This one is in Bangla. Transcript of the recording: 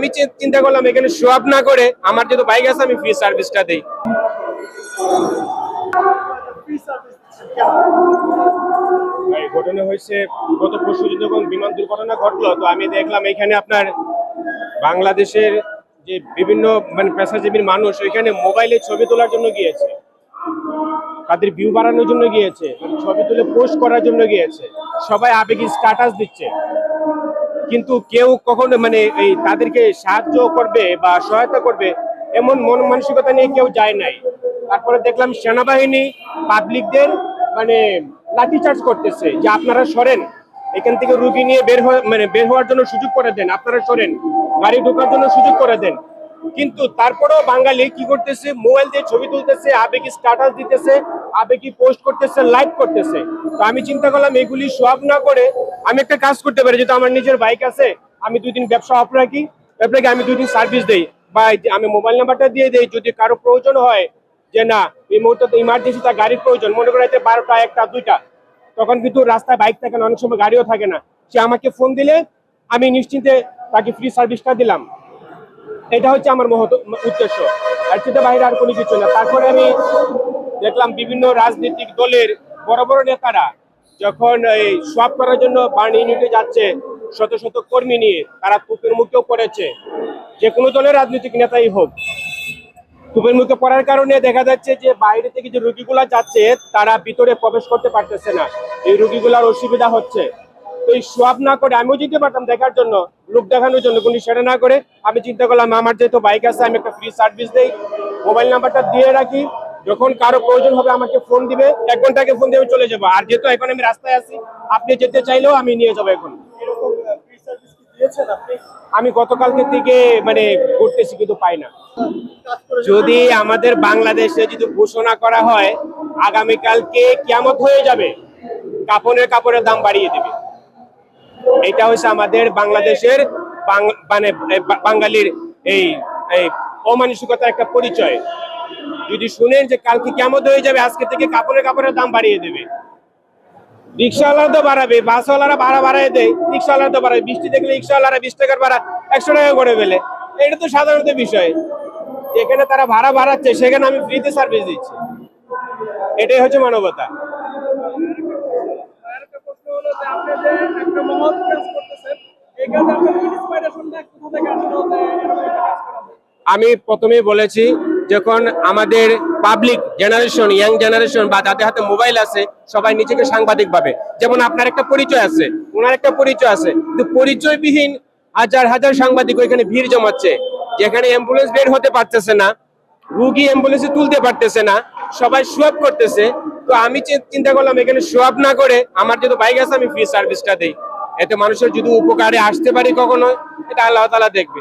আমি চিন্তা করলাম এখানে শো আপ না করে আমার যেহেতু বাইক আছে আমি ফ্রি সার্ভিসটা দিই। ঘটনা হয়েছে গত পরশু যখন বিমান দুর্ঘটনা ঘটলো, তো আমি দেখলাম এখানে আপনার বাংলাদেশের যে বিভিন্ন মানে পেশাজীবীর মানুষ ওইখানে মোবাইলে ছবি তোলার জন্য গিয়েছে, তাদের ভিউ বাড়ানোর জন্য গিয়েছে, ছবি তুলে পোস্ট করার জন্য গিয়েছে, সবাই আবেগী স্ট্যাটাস দিচ্ছে, কিন্তু কেউ কখনো মানে এই তাদেরকে সাহায্য করবে বা সহায়তা করবে এমন মন মানসিকতা নিয়ে কেউ যায় নাই। তারপরে দেখলাম সেনাবাহিনী পাবলিকদের মানে লাঠিচার্জ করতেছে যে আপনারা সরেন, এখান থেকে রুগী নিয়ে বের হওয়ার জন্য সুযোগ করে দেন, আপনারা সরেন, গাড়ি ঢোকার জন্য সুযোগ করে দেন। কিন্তু তারপরেও বাঙালি কি করতেছে, মোবাইল দিয়ে ছবি তুলতেছে, আবেগী স্ট্যাটাস দিতেছে, আবেগী পোস্ট করতেছে, লাইভ করতেছে। তো আমি চিন্তা করলাম এগুলি সব না করে আমি একটা কাজ করতে পারি, যেহেতু আমার নিজের বাইক আছে, আমি 2 দিন ব্যবসা অফ রাখি, আপনাকে আমি 2 দিন সার্ভিস দেই বা আমি মোবাইল নাম্বারটা দিয়ে দেই, যদি কারো প্রয়োজন হয় যে না এই মুহূর্তে ইমার্জেন্সি তার গাড়ির প্রয়োজন, মনে করে 12টা 1টা 2টা, তখন কিন্তু রাস্তায় বাইক থাকে না, অনেক সময় গাড়িও থাকে না, সে আমাকে ফোন দিলে আমি নিশ্চিন্তে তাকে ফ্রি সার্ভিসটা দিলাম। এটা হচ্ছে আমার মহৎ উদ্দেশ্য, আর সেটা বাইরে আর কোনো কিছু না। তারপরে আমি দেখলাম বিভিন্ন রাজনৈতিক দলের বড় বড় নেতারা যখন এই সোয়াপ করার জন্য বার্ন ইউনিটে যাচ্ছে শত শত কর্মী নিয়ে, তারা তুপের মুখেও পড়েছে, যে কোনো দলের রাজনৈতিক নেতাই হোক, তুপের মুখে পড়ার কারণে দেখা যাচ্ছে যে বাইরে থেকে যে রোগীগুলা যাচ্ছে তারা ভিতরে প্রবেশ করতে পারতেছে না, এই রোগীগুলার অসুবিধা হচ্ছে। তো এই সোয়াব না করে আমিও যেতে পারতাম দেখার জন্য, লোক দেখানোর জন্য, কিন্তু সেটা না করে আমি চিন্তা করলাম আমার যেহেতু বাইক আছে আমি একটা ফ্রি সার্ভিস দেই, মোবাইল নাম্বারটা দিয়ে রাখি, যখন কারো প্রয়োজন হবে আমাকে ফোন দিবে, 1 ঘন্টা আগে ফোন দিয়ে আমি চলে যাবো। আর যেহেতু এখন আমি রাস্তায় আছি, আপনি যেতে চাইলেও আমি নিয়ে যাবো। এখন আমি গতকালকে থেকে মানে ঘুরতেছি কিন্তু পাই না। যদি আমাদের বাংলাদেশে যদি ঘোষণা করা হয় আগামীকালকে কিয়ামত হয়ে যাবে, কাপড়ের দাম বাড়িয়ে দেবে, এটা হচ্ছে আমাদের বাংলাদেশের মানে বাঙালির এই অমানসিকতার একটা পরিচয়। যদি শুনেন যে কালকে কিয়ামত হয়ে যাবে, আজকে থেকে কাপড়ের দাম বাড়িয়ে দেবে। রিক্সাওয়ালারা তো বাড়াবে, বাসওয়ালারা ভাড়া বাড়ায় দেয়, রিক্সাওয়ালারা তো বাড়াবে, বৃষ্টি দেখলে রিক্সাওয়ালারা 20 টাকার ভাড়া 100 টাকা করে ফেলে। এটা তো সাধারণত বিষয়, যেখানে তারা ভাড়া বাড়াচ্ছে সেখানে আমি ফ্রিতে সার্ভিস দিচ্ছি, এটাই হচ্ছে মানবতা। আমি প্রথমেই বলেছি, যখন আমাদের পাবলিক জেনারেশন, ইয়াং জেনারেশন বা যাদের হাতে মোবাইল আছে সবাই নিজেকে সাংবাদিক ভাবে, যেমন আপনার একটা পরিচয় আছে, ওনার একটা পরিচয় আছে, কিন্তু পরিচয়বিহীন হাজার হাজার সাংবাদিক ওইখানে ভিড় জমাচ্ছে, যেখানে অ্যাম্বুলেন্স বের হতে পারতেছে না, রুগী অ্যাম্বুলেন্সে তুলতে পারতেছে না, সবাই শো আপ করতেছে। তো আমি চিন্তা করলাম এখানে শো আপ না করে আমার যেহেতু বাইক আছে আমি ফ্রি সার্ভিসটা দিই, এতে মানুষের যদি উপকারে আসতে পারি কখনো, এটা আল্লাহ তাআলা দেখবে।